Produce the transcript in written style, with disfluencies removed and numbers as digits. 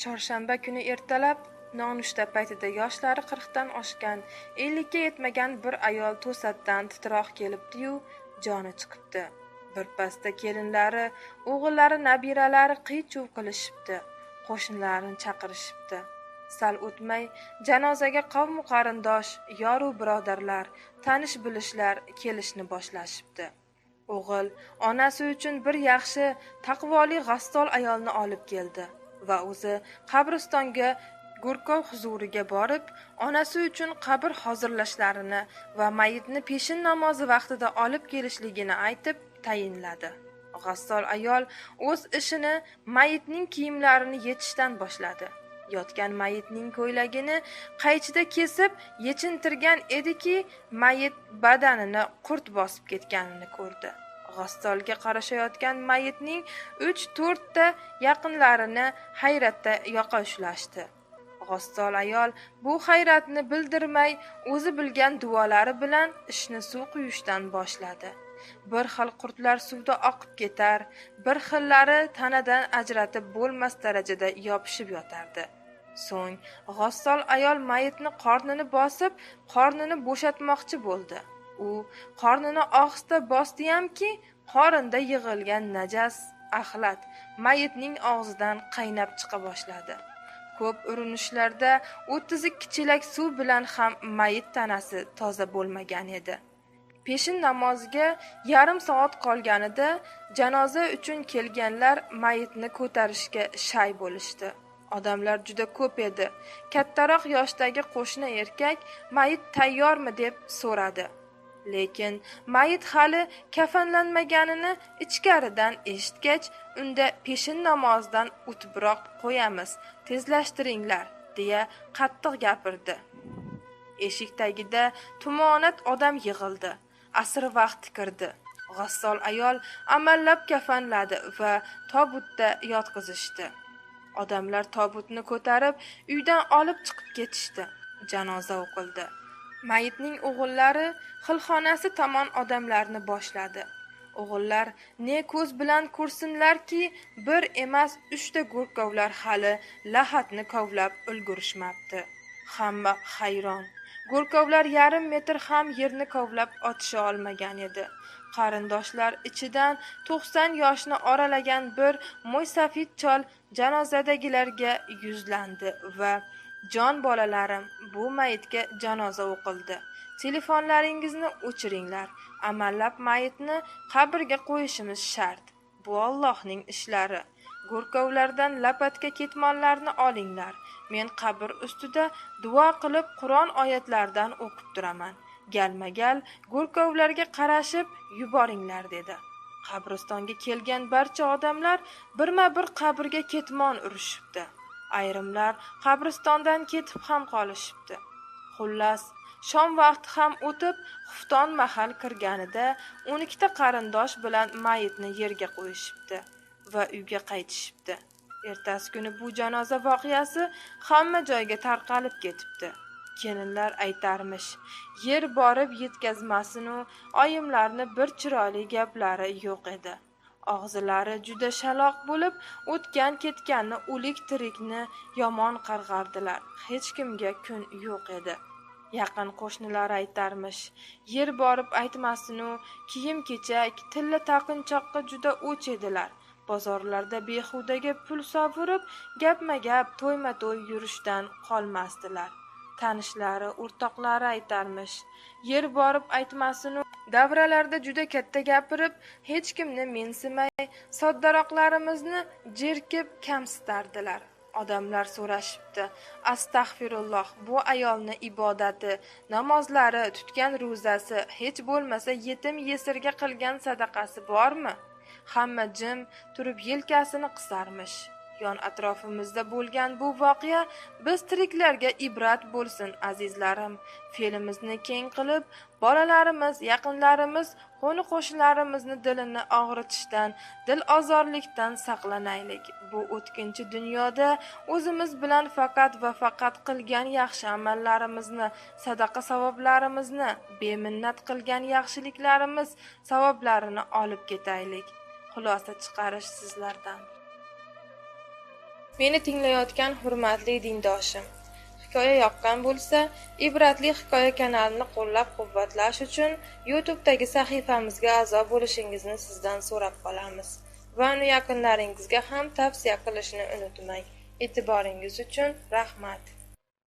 Chorshanba kuni ertalab nonushta paytida yoshlari 40 dan oshgan, 50 ga yetmagan bir ayol to'satdan titroq kelibdi-yu, joni chiqibdi. Birpasda kelinlari, o'g'illari, nabiralari qiy-chuv qilishibdi, qo'shnilarini chaqirishibdi. Sal o'tmay janozaga qavm qarindosh, yoru birodarlar, tanish bilishlar kelishni boshlashibdi. O'g'il onasi uchun bir yaxshi, taqvoli g'assol ayolni olib keldi va o'zi qabristonga go'rkov huzuriga borib, onasi uchun qabr hozirlashlarini va mayitni peshin namozi vaqtida olib kelishligini aytib tayinladi. G'assol ayol o'z ishini mayitning kiyimlarini yechishdan boshladi. Yotgan mayitning ko'ylagini qaychida kesib yechintirgan ediki, mayit badanini qurt bosib ketganini ko'rdi. G'assolga qarashayotgan mayitning 3-4 ta yaqinlarini hayratda yoqa ushlashdi. G'assol ayol bu hayratni bildirmay, o'zi bilgan duolari bilan ishni suv quyishdan boshladi. Bir xil qurtlar suvda oqib ketar, bir xillari tanadan ajratib bo'lmas darajada yopishib yotardi. So'ng g'assol ayol mayitni qornini bosib, qornini bo'shatmoqchi bo'ldi. U qornini ohista bosdi-hamki, qorinda yig'ilgan najas, axlat mayitning og'zidan qaynab chiqa boshladi. Ko'p urinishlarda 32 chelak suv bilan ham mayit tanasi toza bo'lmagan edi. Peshin namoziga yarim soat qolganida janoza uchun kelganlar mayitni ko'tarishga shay bo'lishdi. Odamlar juda ko'p edi. Kattaroq yoshdagi qo'shni erkak mayit tayyormi deb so'radi. Lekin mayit hali kafanlanmaganini ichkaridan eshitgach, unda peshin namozidan o'tibroq qo'yamiz, tezlashtiringlar, deya qattiq gapirdi. Eshik tagida tumonat odam yig'ildi. Asr vaqti kirdi. G'assol ayol amallab kafanladi va tobutda yotqizishdi. Odamlar tobutni ko'tarib, uydan olib chiqib ketishdi. Janoza o'qildi. Mayitning o'g'illari xilxonasi tomon odamlarni boshladi. O'g'illar ne ko'z bilan ko'rsinlarki, bir emas 3 ta go'rkovlar hali lahatni kovlab ulgurishmabdi. Hamma hayron. Go'rkovlar yarim metr ham yerni kovlab otisha olmagan edi. Qarindoshlar ichidan 90 yoshni oralagan bir mo'ysafid chol janozadagilarga yuzlandi va "Jon bolalarim, bu mayitga janoza o'qildi. Telefonlaringizni o'chiringlar. Amallab mayitni qabrga qo'yishimiz shart. Bu Allohning ishlari. Go'rkovlardan lapatka ketmonlarni olinglar. Men qabr ustida duo qilib Qur'on oyatlaridan o'qib turaman. Galma-gal go'rkovlarga qarashib yuboringlar", dedi. Qabristonga kelgan barcha odamlar birma-bir qabrga ketmon urishibdi. Ayrimlar qabristondan ketib ham qolishibdi. Xullas, shom vaqti ham o'tib, xufton mahal kirganida 12 ta qarindosh bilan mayitni yerga qo'yishibdi va uyga qaytishibdi. Ertasi kuni bu janoza voqeasi hamma joyga tarqalib ketibdi. Kelinlar aytarmish, yer borib yetkazmasin-u, oyimlarni bir chiroyli gaplari yo'q edi. Og'zilari juda shaloq bo'lib, o'tgan-ketganni, o'lik-tirikni yomon qarg'ardilar. Hech kimga kun yo'q edi. Yaqin qo'shnilar aytarmish, yer borib aytmasin-u, kiyim-kechak, tilla taqinchoqqa juda o'ch edilar. Bozorlarda behudaga pul sovurib, gapma-gap, to'yma-to'y yurishdan qolmasdilar. Tanishlari, o'rtoqlari aytarmish, yer borib aytmasin-u, davralarda juda katta gapirib, hech kimni mensimay, soddaroqlarimizni jerkib kamsitardilar. Odamlar so'rashibdi, astag'firulloh, bu ayolni ibodati, namozlari, tutgan ro'zasi, hech bo'lmasa yetim yesirga qilgan sadaqasi bormi? Hamma jim turib yelkasini qisarmish. Yon atrofimizda bo'lgan bu voqea biz tiriklarga ibrat bo'lsin, azizlarim. Fe'limizni keng qilib, bolalarimiz, yaqinlarimiz, qo'ni-qo'shnilarimizni dilini og'ritishdan, dil ozorlikdan saqlanaylik. Bu o'tkinchi dunyoda o'zimiz bilan faqat va faqat qilgan yaxshi amallarimizni, sadaqa savoblarimizni, beminnat qilgan yaxshiliklarimiz savoblarini olib ketaylik. Xulosa chiqarish sizlardan. Meni tinglayotgan hurmatli dindoshim, hikoya yoqqan bo'lsa, Ibratli hikoya kanalini qo'llab-quvvatlash uchun YouTube'dagi sahifamizga a'zo bo'lishingizni sizdan so'rab qolamiz va uni yaqinlaringizga ham tavsiya qilishni unutmang. E'tiboringiz uchun rahmat.